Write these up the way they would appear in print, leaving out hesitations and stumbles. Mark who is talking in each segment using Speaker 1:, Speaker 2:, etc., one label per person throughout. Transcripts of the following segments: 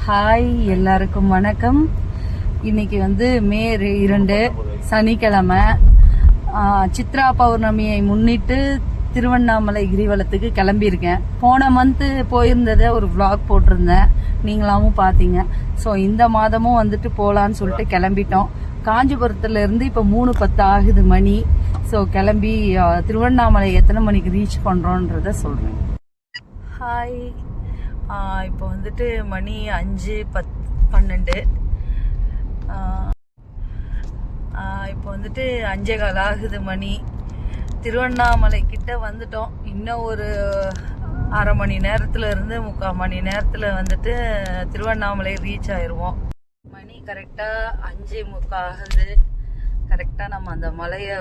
Speaker 1: Hi, எல்லாருக்கும் வணக்கம். இன்னைக்கு மே 2 சனிக்கிழமை. சித்ரா பௌர்ணமியை முன்னிட்டு திருவண்ணாமலை கிரிவலத்துக்கு கிளம்பியிருக்கேன். போன மந்த் போயிருந்ததை ஒரு vlog போட்டிருந்தேன், நீங்களாவும் பார்த்தீங்க. ஸோ இந்த மாதமும் போகலான்னு சொல்லிட்டு கிளம்பிட்டோம். காஞ்சிபுரத்துல இருந்து இப்போ 3:10 ஆகுது மணி. ஸோ கிளம்பி திருவண்ணாமலை எத்தனை மணிக்கு ரீச் பண்ணுறோன்றத சொல்கிறேன். ஹாய், இப்போ மணி 5:12. இப்போ 5:15 ஆகுது மணி. திருவண்ணாமலை கிட்ட வந்துட்டோம். இன்னும் ஒரு அரை மணி நேரத்துல இருந்து 3/4 மணி நேரத்துல திருவண்ணாமலை ரீச் ஆயிடுவோம். மணி கரெக்டா 5:45 ஆகுது. கரெக்டா நம்ம அந்த மலையை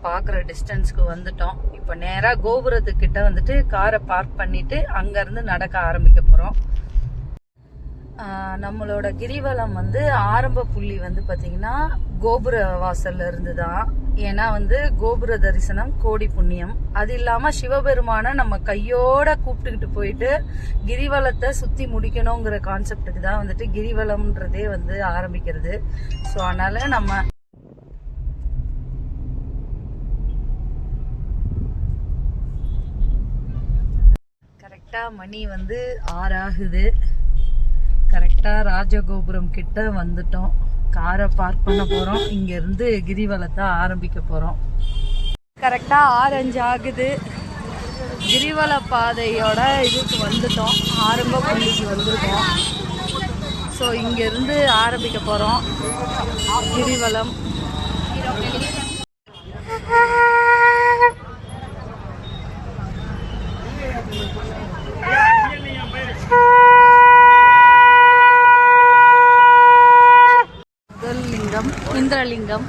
Speaker 1: பாக்குற டிஸ்டன்ஸ்க்கு வந்துட்டோம். இப்ப நேரா கோபுரத்துக்கிட்ட காரை பார்க் பண்ணிட்டு அங்க இருந்து நடக்க ஆரம்பிக்க போறோம். நம்மளோட கிரிவலம் ஆரம்ப புள்ளி பாத்தீங்கன்னா கோபுர வாசல்ல இருந்துதான். ஏன்னா கோபுர தரிசனம் கோடி புண்ணியம். அது இல்லாம சிவபெருமான நம்ம கையோட கூப்பிட்டுக்கிட்டு போயிட்டு கிரிவலத்தை சுத்தி முடிக்கணுங்கிற கான்செப்டுக்கு தான் கிரிவலம்ன்றதே ஆரம்பிக்கிறது. ஸோ அதனால நம்ம கரெக்டா மணி 6 ஆகுது. கரெக்டா ராஜகோபுரம் கிட்ட வந்துட்டோம். காரை பார்க் பண்ண போறோம். இங்க இருந்து கிரிவலத்தை ஆரம்பிக்க போறோம். கரெக்டா 6:05 ஆகுது. கிரிவல பாதையோட இதுக்கு வந்துட்டோம். ஆரம்ப புள்ளிக்கு வந்திருக்கோம். ஸோ இங்க இருந்து ஆரம்பிக்க போறோம் கிரிவலம். இந்திரலிங்கம்,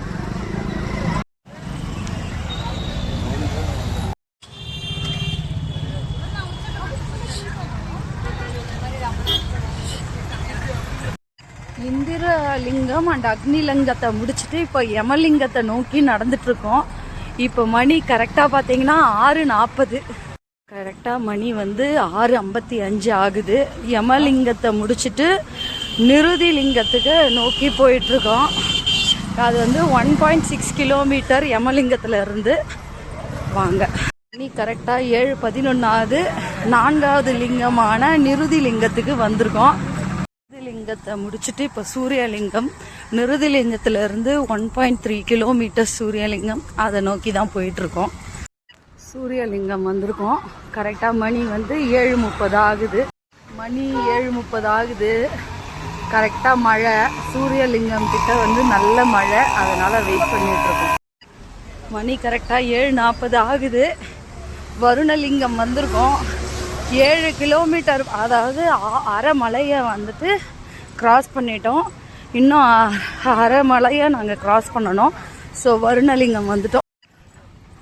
Speaker 1: இந்திரலிங்கம் அண்ட் அக்னிலிங்கத்தை முடிச்சுட்டு இப்போ யமலிங்கத்தை நோக்கி நடந்துட்டு இருக்கோம். இப்போ மணி கரெக்டா பாத்தீங்கன்னா 6:40. கரெக்டா மணி 6:55 ஆகுது. யமலிங்கத்தை முடிச்சுட்டு நிருதி லிங்கத்துக்கு நோக்கி போயிட்டு இருக்கோம். அது 1.6 கிலோமீட்டர் யமலிங்கத்துல இருந்து. வாங்க, மணி கரெக்டா 7:11 ஆகுது. 4வது லிங்கமான நிருதி லிங்கத்துக்கு வந்திருக்கோம். லிங்கத்தை முடிச்சுட்டு இப்ப சூரியலிங்கம், நிருதி லிங்கத்துல இருந்து 1.3 கிலோமீட்டர் சூரியலிங்கம், அதை நோக்கி தான் போயிட்டு இருக்கோம். சூரியலிங்கம் வந்திருக்கோம். கரெக்டா மணி 7:30 ஆகுது. மணி 7:30 ஆகுது. கரெக்டா மழை. சூரியலிங்கம் கிட்ட நல்ல மழை, அதனால வெயிட் பண்ணிட்டு இருக்கோம். மணி கரெக்டா 7:40 ஆகுது. வருணலிங்கம் வந்திருக்கோம். 7 கிலோமீட்டர், அதாவது அரை மலையை கிராஸ் பண்ணிட்டோம். இன்னும் அரை மலையை நாங்கள் கிராஸ் பண்ணணும். ஸோ வருணலிங்கம் வந்துட்டோம்.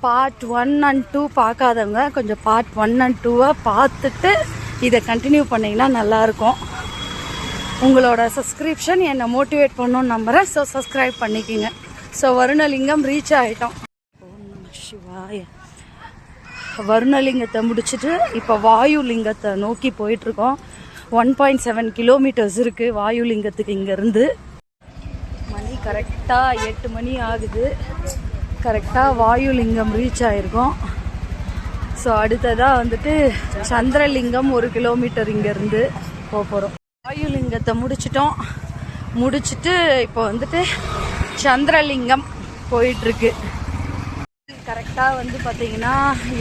Speaker 1: பார்ட் 1 and 2 பார்க்காதவங்க கொஞ்சம் பார்ட் 1 and 2 பார்த்துட்டு இதை கண்டினியூ பண்ணிங்கன்னா நல்லாயிருக்கும். உங்களோட சப்ஸ்கிரிப்ஷன் என்னை மோட்டிவேட் பண்ணணும்னு நம்புகிறேன். ஸோ சப்ஸ்கிரைப் பண்ணிக்கிங்க. ஸோ வருணலிங்கம் ரீச் ஆகிட்டோம். ஓம் நம சிவாய. வருணலிங்கத்தை முடிச்சுட்டு இப்போ வாயுலிங்கத்தை நோக்கி போயிட்டுருக்கோம். 1.7 கிலோமீட்டர்ஸ் இருக்குது வாயுலிங்கத்துக்கு இங்கேருந்து. மணி கரெக்டாக 8 மணி ஆகுது. கரெக்டாக வாயுலிங்கம் ரீச் ஆகிருக்கோம். ஸோ அடுத்ததாக சந்திரலிங்கம் 1 கிலோமீட்டர் இங்கேருந்து போக போகிறோம். வாயுலிங்கத்தை முடிச்சுட்டு இப்போ சந்திரலிங்கம் போயிட்டுருக்கு. கரெக்டாக பார்த்தீங்கன்னா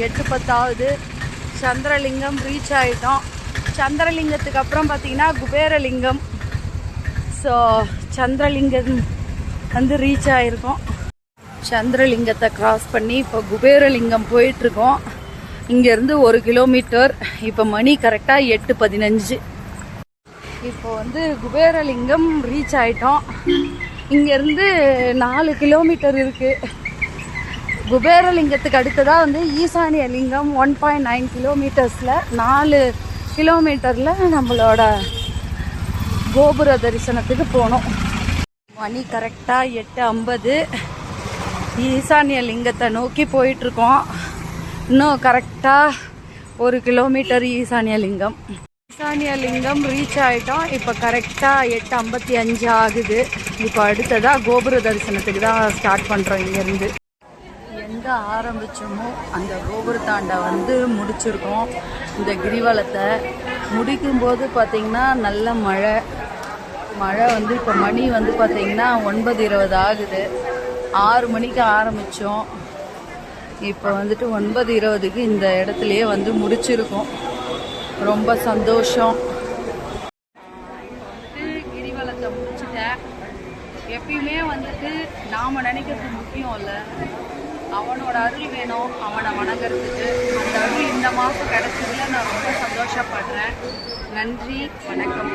Speaker 1: 8:10 ஆகுது. சந்திரலிங்கம் ரீச் ஆகிட்டோம். சந்திரலிங்கத்துக்கு அப்புறம் பார்த்தீங்கன்னா குபேரலிங்கம். ஸோ சந்திரலிங்கம் ரீச் ஆகிருக்கோம். சந்திரலிங்கத்தை கிராஸ் பண்ணி இப்போ குபேரலிங்கம் போயிட்டுருக்கோம். இங்கேருந்து 1 கிலோமீட்டர். இப்போ மணி கரெக்டாக 8:15. இப்போ குபேரலிங்கம் ரீச் ஆகிட்டோம். இங்கேருந்து 4 கிலோமீட்டர் இருக்குது. குபேரலிங்கத்துக்கு அடுத்ததாக ஈசானிய லிங்கம் 1.9 கிலோமீட்டர்ஸில் 4 கிலோமீட்டரில் நம்மளோட கோபுர தரிசனத்துக்கு போனோம். மணி கரெக்டாக 8:50. ஈசானிய லிங்கத்தை நோக்கி போயிட்டுருக்கோம். இன்னும் கரெக்டாக 1 கிலோமீட்டர் ஈசானிய லிங்கம். ஈசானிய லிங்கம் ரீச் ஆகிட்டோம். இப்போ கரெக்டாக 8:55 ஆகுது. இப்போ அடுத்ததாக கோபுர தரிசனத்துக்கு தான் ஸ்டார்ட் பண்ணுறோம். இங்கேருந்து எங்கே ஆரம்பித்தோமோ அந்த கோபுரத்தாண்டை வந்து முடிச்சிருக்கோம். இந்த கிரிவலத்தை முடிக்கும்போது பார்த்திங்கன்னா நல்ல மழை வந்து இப்போ மணி வந்து பார்த்திங்கன்னா 9:20 ஆகுது. 6 மணிக்கு ஆரம்பித்தோம். இப்போ வந்துட்டு 9:20க்கு இந்த இடத்துலையே வந்து முடிச்சிருக்கோம். ரொம்ப சந்தோஷம். இப்போ வந்துட்டு கிரிவலத்தை முடிச்சுட்டேன். எப்பயுமே வந்துட்டு நாம் நினைக்கிறது முக்கியம் இல்லை, அவனோட அருள் வேணும், அவனை வணங்குறதுக்கு. அந்த அருள் இந்த மாதம் கிடைச்சதுல நான் ரொம்ப சந்தோஷப்படுறேன். நன்றி, வணக்கம்.